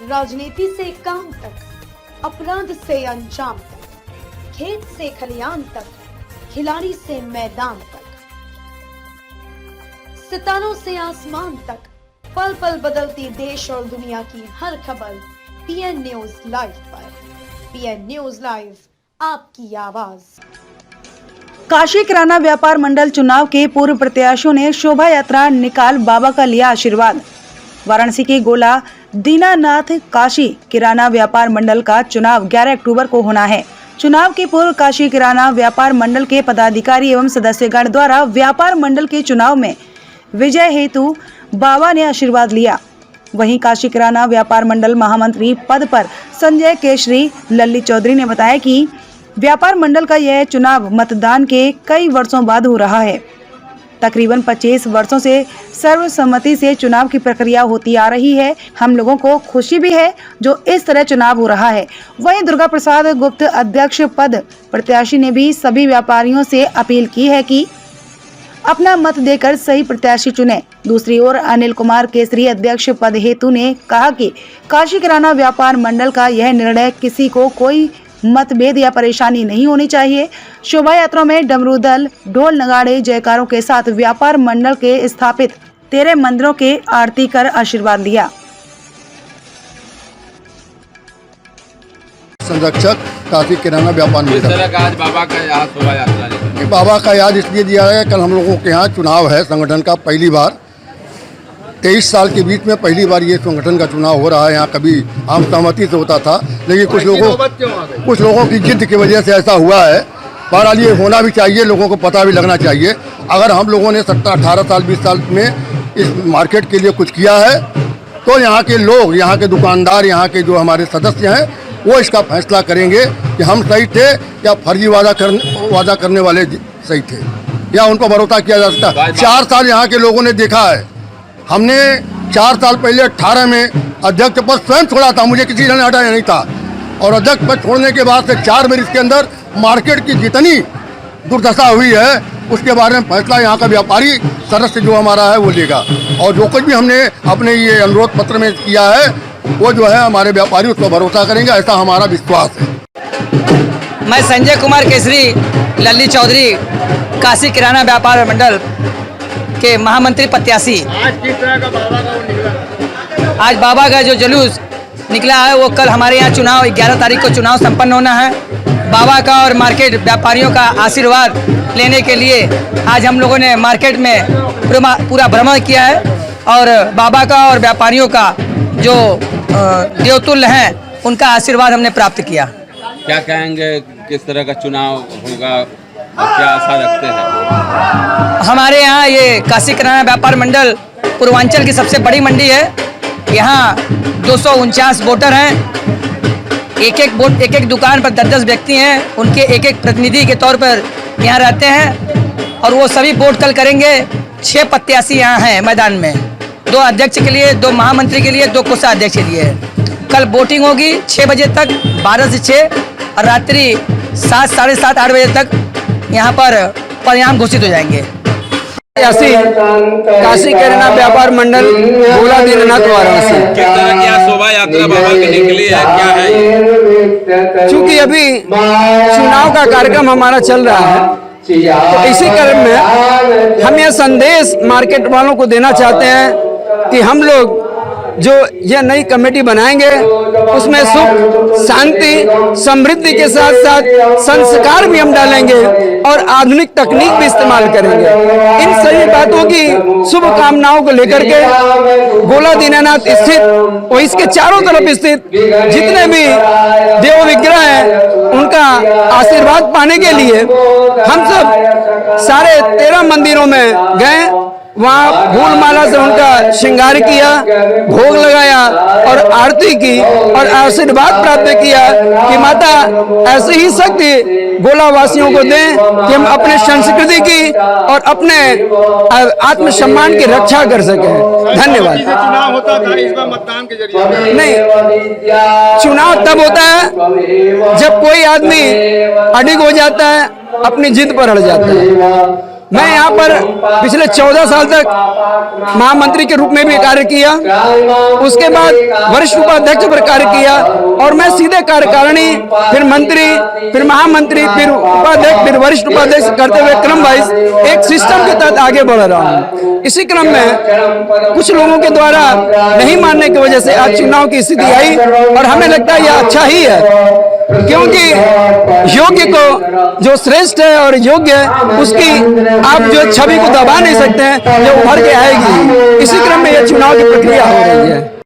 राजनीति से काम तक, अपराध से अंजाम तक, खेत से खलियान तक, खिलाड़ी से मैदान तक, सितारों से आसमान तक, पल पल बदलती देश और दुनिया की हर खबर पीएन न्यूज लाइव पर। पीएन न्यूज लाइव, आपकी आवाज। काशी किराना व्यापार मंडल चुनाव के पूर्व प्रत्याशियों ने शोभा यात्रा निकाल बाबा का लिया आशीर्वाद। वाराणसी के गोला दीनानाथ काशी किराना व्यापार मंडल का चुनाव 11 अक्टूबर को होना है। चुनाव के पूर्व काशी किराना व्यापार मंडल के पदाधिकारी एवं सदस्यगण द्वारा व्यापार मंडल के चुनाव में विजय हेतु बाबा ने आशीर्वाद लिया। वहीं काशी किराना व्यापार मंडल महामंत्री पद पर संजय केशरी लल्ली चौधरी ने बताया कि व्यापार मंडल का यह चुनाव मतदान के कई वर्षों बाद हो रहा है। तकरीबन 25 वर्षों से सर्वसम्मति से चुनाव की प्रक्रिया होती आ रही है। हम लोगों को खुशी भी है जो इस तरह चुनाव हो रहा है। वहीं दुर्गा प्रसाद गुप्त अध्यक्ष पद प्रत्याशी ने भी सभी व्यापारियों से अपील की है कि अपना मत देकर सही प्रत्याशी चुने। दूसरी ओर अनिल कुमार केसरी अध्यक्ष पद हेतु ने कहा कि काशी किराना व्यापार मंडल का यह निर्णय किसी को कोई मतभेद या परेशानी नहीं होनी चाहिए। शोभा यात्रा में डमरू दल, ढोल नगाड़े, जयकारों के साथ व्यापार मंडल के स्थापित 13 मंदिरों के आरती कर आशीर्वाद लिया। संरक्षक काशी किराना व्यापार मंडल आज बाबा का यहाँ शोभा यात्रा बाबा का याद इसलिए दिया है, कल हम लोगों के यहाँ चुनाव है संगठन का। पहली बार 23 साल के बीच में पहली बार ये संगठन का चुनाव हो रहा है। यहाँ कभी आम सहमति से होता था, लेकिन कुछ लोगों की जिद की वजह से ऐसा हुआ है। बहरहाल ये होना भी चाहिए, लोगों को पता भी लगना चाहिए। अगर हम लोगों ने 18 साल 20 साल में इस मार्केट के लिए कुछ किया है तो यहाँ के लोग, यहाँ के दुकानदार, यहाँ के जो हमारे सदस्य हैं वो इसका फैसला करेंगे कि हम सही थे या फर्जी वादा करने वाले सही थे, या उन पर भरोसा किया जा सकता है। 4 साल यहाँ के लोगों ने देखा है। हमने 4 साल पहले 18 में अध्यक्ष पद स्वयं छोड़ा था, मुझे किसी ने हटाया नहीं था। और अध्यक्ष पद छोड़ने के बाद से 4 बार इसके अंदर मार्केट की जितनी दुर्दशा हुई है उसके बारे में फैसला यहाँ का व्यापारी सदस्य जो हमारा है वो लेगा। और जो कुछ भी हमने अपने ये अनुरोध पत्र में किया है वो जो है हमारे व्यापारी उस पर भरोसा करेंगे, ऐसा हमारा विश्वास है। मैं संजय कुमार केसरी लल्ली चौधरी काशी किराना व्यापार मंडल के महामंत्री प्रत्याशी। आज किस तरह का बाबा का वो निकला? आज बाबा का जो जुलूस निकला है वो कल हमारे यहाँ चुनाव 11 तारीख को चुनाव संपन्न होना है। बाबा का और मार्केट व्यापारियों का आशीर्वाद लेने के लिए आज हम लोगों ने मार्केट में पूरा भ्रमण किया है और बाबा का और व्यापारियों का जो देवतुल्य हैं उनका आशीर्वाद हमने प्राप्त किया। क्या कहेंगे, किस तरह का चुनाव होगा और क्या आशा रखते हैं? हमारे यहाँ ये काशी किराना व्यापार मंडल पूर्वांचल की सबसे बड़ी मंडी है। यहाँ 249 वोटर हैं। एक एक दुकान पर 10-10 व्यक्ति हैं। उनके एक प्रतिनिधि के तौर पर यहाँ रहते हैं और वो सभी वोट कल करेंगे। 6 प्रत्याशी यहाँ हैं मैदान में, 2 अध्यक्ष के लिए, 2 महामंत्री के लिए, 2 कोषाध्यक्ष के लिए। कल वोटिंग होगी 6 बजे तक, 12 से 6, और रात्रि 7, साढ़े 7, 8 बजे तक यहाँ पर परिणाम घोषित हो जाएंगे। काशी किराना व्यापार मंडल गोला दीनानाथ वाराणसी। किस तरह की शोभा यात्रा बाबा की निकली है, क्या है? चूंकि अभी चुनाव का कार्यक्रम हमारा चल रहा है तो इसी क्रम में हम यह संदेश मार्केट वालों को देना चाहते हैं कि हम लोग जो यह नई कमेटी बनाएंगे उसमें सुख, शांति, समृद्धि के साथ साथ संस्कार भी हम डालेंगे और आधुनिक तकनीक भी इस्तेमाल करेंगे। इन सभी बातों की शुभकामनाओं को लेकर के गोला दीनानाथ स्थित और इसके चारों तरफ स्थित जितने भी देव विग्रह हैं उनका आशीर्वाद पाने के लिए हम सब सारे 13 मंदिरों में गए। वहाँ फूल माला से उनका श्रृंगार किया, भोग लगाया और आरती की और आशीर्वाद प्राप्त किया कि माता ऐसे ही शक्ति गोलावासियों को दें कि हम अपने संस्कृति की और अपने आत्मसम्मान की रक्षा कर सकें। धन्यवाद। चुनाव होता था, इस बार मतदान के जरिए नहीं, चुनाव तब होता है जब कोई आदमी अडिग हो जाता है, अपनी जिद पर अड़ जाता है। मैं यहाँ पर पिछले 14 साल तक महामंत्री के रूप में भी कार्य किया, उसके बाद वरिष्ठ उपाध्यक्ष पर कार्य किया और मैं सीधे कार्यकारिणी, फिर मंत्री, फिर महामंत्री, फिर उपाध्यक्ष, फिर वरिष्ठ उपाध्यक्ष करते हुए क्रम वाइज एक सिस्टम के तहत आगे बढ़ रहा हूँ। इसी क्रम में कुछ लोगों के द्वारा नहीं मानने की वजह से आज चुनाव की स्थिति आई और हमें लगता है यह अच्छा ही है, क्योंकि योग्य को जो श्रेष्ठ है और योग्य है उसकी आप जो छवि को दबा नहीं सकते हैं, जो उभर के आएगी। इसी क्रम में यह चुनाव की प्रक्रिया हो रही है।